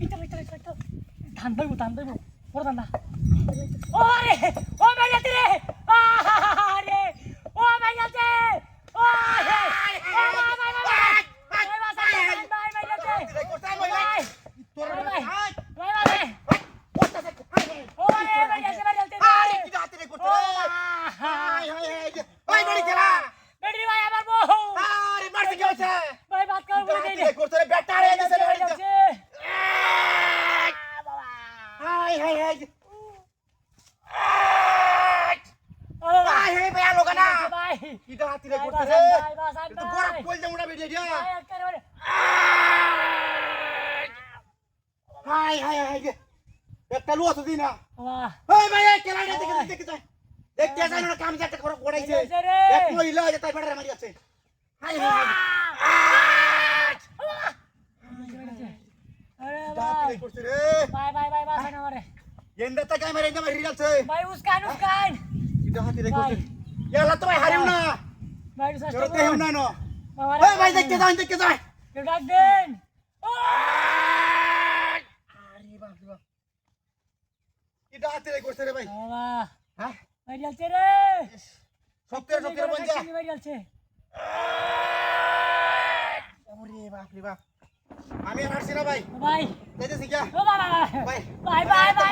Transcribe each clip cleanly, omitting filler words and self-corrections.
ইটা ধান পাইবো বড় ধান না ও আরে ও মাইয়াতে রে আরে ও মাইয়াতে ও আরে একটা লুয়া তো দিনা ওই ভাই কেলা দেখতে দেখতে যাই না কাম যাতে করে পড়াইছে এক মহিলা যে তাই বেড়া মারি আছে হাই হাই अरे जाती करते रे बाय बाय ना रे येंदा ता काय मारे मारी जाते भाई उसकान इधर हाती रे करते याला तो भाई हरिव ना भाई सस्ते करते हो ना नो ओए भाई देख के जा ये डाक देन अरे बाप इधर हाती रे करते रे भाई वाह हां भाई चलते रे सॉफ्टवेयर बन जा भाई चलते अरे बाप रे बाप আমি আর হারছি না ভাই ভাই যাইতেছি কি ও বাবা ভাই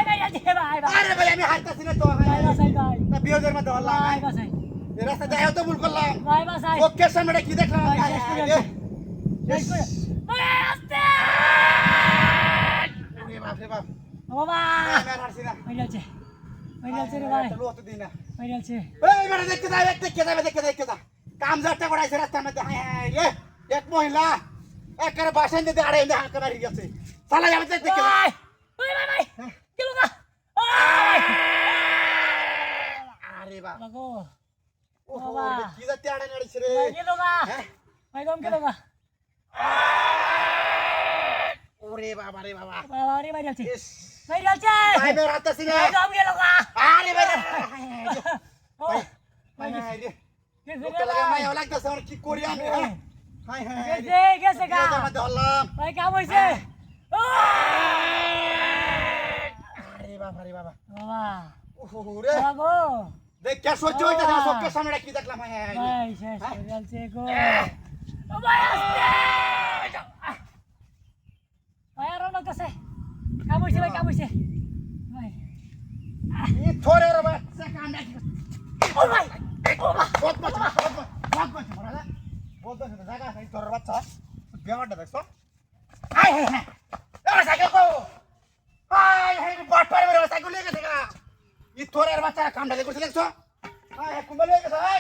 ভাই যাচ্ছে ভাই আরে ভাই আমি হারতাছি না তো ভাই বাসাই ভাই না বিয়োদের মধ্যে হল্লাম ভাই বাসাই এই রাস্তা যাইও তো ভুল করলাম ভাই বাসাই ওকে সামনে কি দেখলাম ভাই আস্তে আরে বাপ রে বাপ ও বাবা আমি আর হারছি না ভাই যাচ্ছে রে ভাই লো তো দিনা ভাই যাচ্ছে এই মানে দেখতে যা কাম যাটা করাইছে রাস্তার মধ্যে হাই রে এক মহিলা একেবারে বাসন দিতে আড়ে এনে হাঁকা মারি গেছে চালা যাবে দেখতে যা ভাই কি লোকা আরে বাপ লাগো ও কি যাতে আড়ে নাড়িছে রে ভাই কি লোকা ভাই কম কি লোকা ওরে বাবা রে বাবা বাবা রে ভাই যাচ্ছে ইস ভাই যাচ্ছে ভাই বের হাতছি না ভাই কম কি লোকা আরে ভাই ও ভাই রে কে লোকে লাগে মায়া লাগতেছে আর কি করি আমি হাই গেছে গা ধরলাম ভাই কাম হইছে আরে বাবা রে বাবা বাবা ওরে বাবা দেখ কে সহ্য হইতাছে না সবকে সামনে কি দেখলাম ভাই শেষ হয়ে যাচ্ছে গো ভাই আস্তে ভাই আর লাগতেছে কাম হইছে ভাই ভাই ই থোরে রে বাচ্চা কামড়া ও ভাই বহুত মাছ মারা বলতো না জায়গা নাই তোর বাচ্চা বেমারটা দেখছো হাই সাইকেল কো হাই বাটপারে মেরে সাইকেল নিয়ে গেছে গা ই থোরের বাচ্চা কামড়া দেখছো দেখছো হাই কুম্বল নিয়ে গেছে হাই